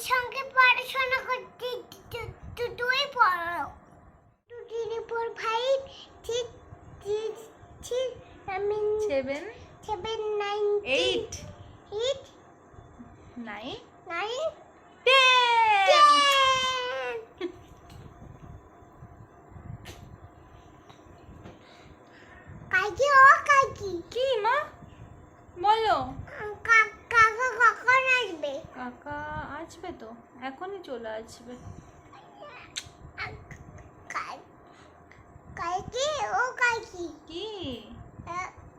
সঙ্গে পড়াশোনা করতে তুই পড়ো। দুদিন পর 5 6 আমি 7 7 9 8 8 9 9 10 কাকি ও কাকি কি মা বলো? কাকা কখন আসবে? কাকা আসবে তো, এখনই চলে আসবে। কাকি ও কাকি কি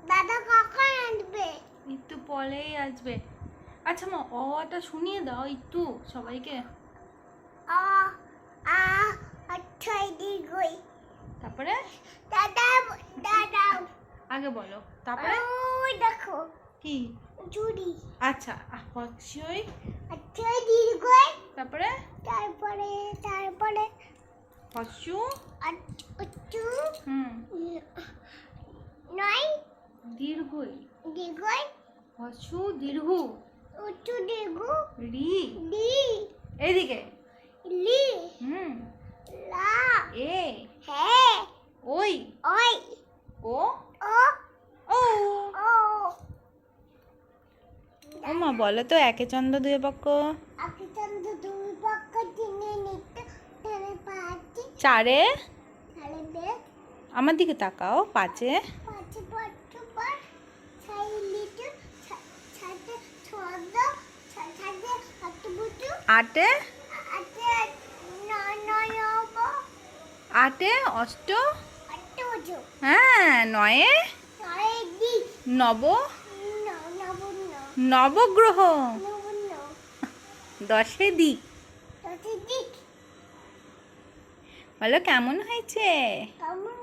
দাদা কখন আসবে? একটু পরেই আসবে। আচ্ছা মা অটা শুনিয়ে দাও একটু সবাইকে। আ আ আচ্ছা দিগই তারপরে দাদা দাদা আগে বলো, তারপরে ওই দেখো কি? চুড়ি। আচ্ছা হচ্ছই, আচ্ছা দিগই তারপরে তারপরে তারপরে হচ্ছু, আচ্ছু নয় দীর্ঘই, দিগই হচ্ছু দীর্ঘ, উচ্চু দিগু রি, দি এদিকে লি লা এ হে ওই ওই ও ও ও ও ও মা বলো তো একে চন্দ্র দুই পক্ষ আকিচন্দ দুই পক্ষ টেনে নিতে টেনে পাচ্ছি চারে, তাহলে বেশ আমার দিকে তাকাও, পাঁচে, পাঁচে পাঁচশো পর ছয় লিটার ছাতে ছদ ছাতে আট বুটু আটে, আটে নয় আটে অষ্ট, আট বুটু হ্যাঁ নয়ে নয় দিক নব, নবন্ন নবগ্রহ, নবন্ন দশে দিক। দশে দিক বলো কেমন হয়েছে? কেমন